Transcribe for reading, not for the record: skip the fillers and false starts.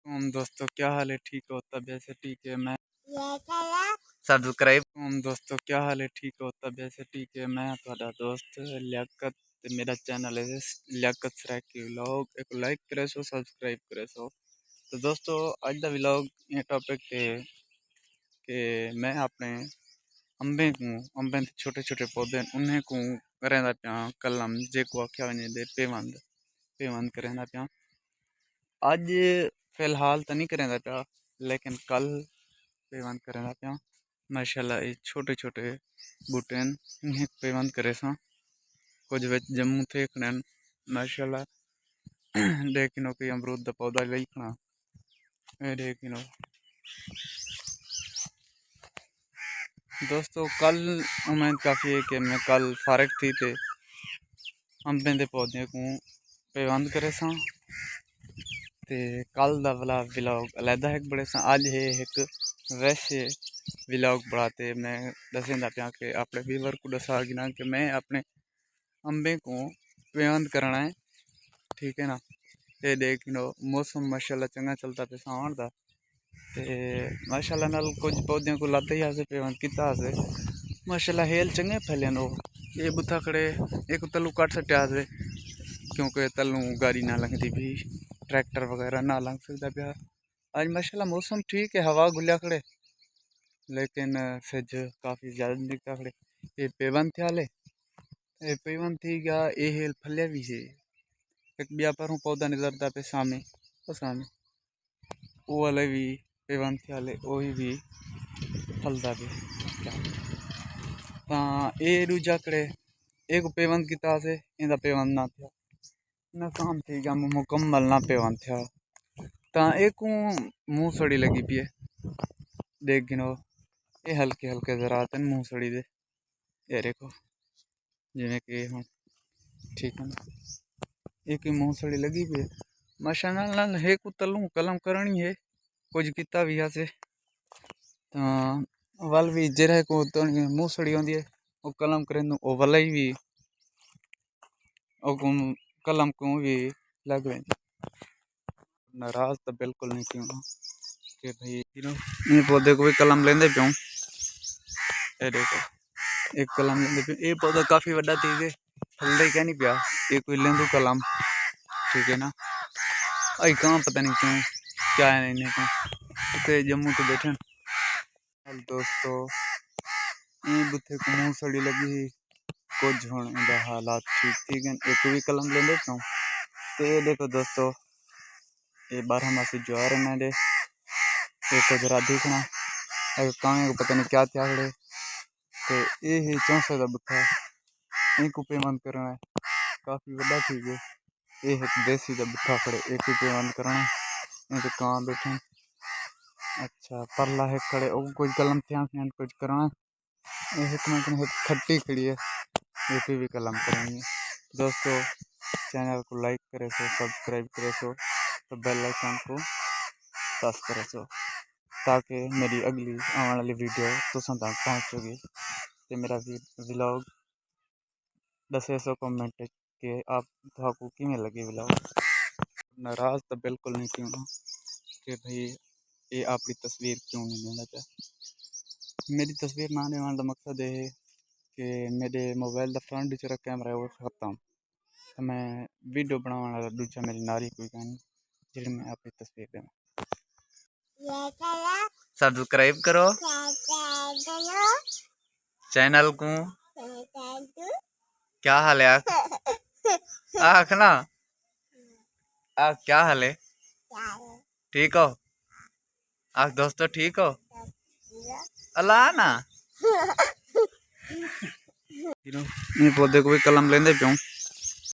दोस्तों क्या हाल है? ठीक हो? तबीयत से ठीक है? मैं सब्सक्राइब दोस्तों क्या हाल है? ठीक हो? तबीयत से ठीक है? मैं ਤੁਹਾਡਾ दोस्त लियाकत ਤੇ मेरा चैनल है लियाकत सराकी व्लॉग। एक लाइक करे सो, सब्सक्राइब करे सो। तो दोस्तों आज का व्लॉग ये टॉपिक है कि मैं अपने अंबे के छोटे छोटे पौधे उन्हें को करेंदा पिया कलम जेको आख्या वने दे पेवंद करेंदा पिया। आज फिलहाल तो नहीं करेंदा पिया, लेकिन कल पेवंद करेंदा पिया। माशाल्लाह ये छोटे छोटे बूटे इन्हें पेवंद करे सा। कुछ विच जम्मू थे खड़न माशाल्लाह। देखिनो कि अमरूद दा पौधा गई खड़ा ये देखिनो। दोस्तों कल उम्मीद काफ़ी है कि मैं कल फारग थी ते अंबे के पौधे को पेवंद करे सा। ते कल दा वाला व्लॉग अलहदा है बड़े सा। अज है एक वैसे व्लॉग बढ़ाते मैं दसेंदा पिया कि अपने व्यूवर को दसा गिना कि मैं अपने अंबे को पेवंद करना है, ठीक है ना। ये देख लो मौसम माशाल्लाह चंगा चलता पे सावन दा ते माशाल्लाह नाल कुछ पौधों को लाते ही आसे पेवंद किता आसे माशाल्लाह हेल चंगे फैले नो। ये बुथा खड़े एक तलू कट सटिया से क्योंकि तलू गाड़ी ना लंघती भी, ट्रैक्टर वगैरह ना लंघ सकता पिया। आज माशाल्लाह मौसम ठीक है, हवा गुलिया खड़े, लेकिन फिज काफ़ी ज़्यादा दिखता खड़े। ये पेवंद थे हाले ये पेवंद थी गया ये हेल फलिया भी है। एक बिया पर हूँ पौधा नजरता पे सामे सामे वो वाले भी पेवंद थे हाले वही भी फलता भी ये दूजा कड़े एक पेवंद किता से इंदा पेवंद ना था ना काम थी गया मुकम्मल ना पेवंद था ता एक मुँह सड़ी लगी पी है। देख गिनो ये हल्के हल्के जरात मुँह सड़ी दे ये देखो जिमें कि हम ठीक है ना एक ही मुँह सड़ी लगी पी है माशाल्लाह नाल है को तलू कलम करनी है कुछ किता भी से वल भी जेरा को मुँह सड़ी होंदी है वो कलम करें वो वाला ही भी कलम को भी लग रहे नाराज तो बिल्कुल नहीं क्यों कि भाई ये पौधे को भी कलम लेंदे पियो। ये देखो एक कलम लेंदे पियो, ये पौधा काफ़ी बड़ा थी गए फलदे क्या नहीं पिया ये कोई लेंदू कलम, ठीक है ना। आई कहाँ पता नहीं क्यों क्या है इन्हें तो जम्मू तो बैठे दोस्तों ये बुथे को मुँह सड़ी लगी कुछ होने हालात ठीक है एक भी कलम ले लेता हूँ। तो ये देखो दोस्तों ये 12 मासी ज्वार है मेरे एक जरा दिखना अगर कहाँ को पता नहीं क्या क्या खड़े तो ये ही 64 का बुथा इनको पेवंद करना है काफ़ी बड़ा ठीक है। ये है देसी का बुथा खड़े एक ही पेवंद करना है तो कहाँ बैठे अच्छा परला है खड़े वो कोई कलम थे कुछ करना है खट्टी खड़ी है ये भी कलम करेंगे। दोस्तों चैनल को लाइक करे सो, सब्सक्राइब करे सो, तो बेल आइकन को प्रेस करे सो ताकि मेरी अगली आने वाली वीडियो तुसां तक पहुँचेगी। तो मेरा व्लॉग दसे सो कमेंट कि आप थाकू किमें लगे व्लॉग। नाराज तो बिल्कुल नहीं क्यों कि भाई ये आपकी तस्वीर क्यों नहीं लेना चाहे। मेरी तस्वीर ना लेने का मकसद ये है कि मेरे मोबाइल का फ्रंट जो कैमरा है वो खत्म तो मैं वीडियो बनाने वाला दूजा मेरी नारी कोई कहनी जी मैं अपनी तस्वीर देना। सब्सक्राइब करो चैनल को। क्या हाल है आखना क्या हाल है ठीक हो दोस्तों ठीक हो अल्लाह ना ये पौधे को भी कलम लेंदे पियो।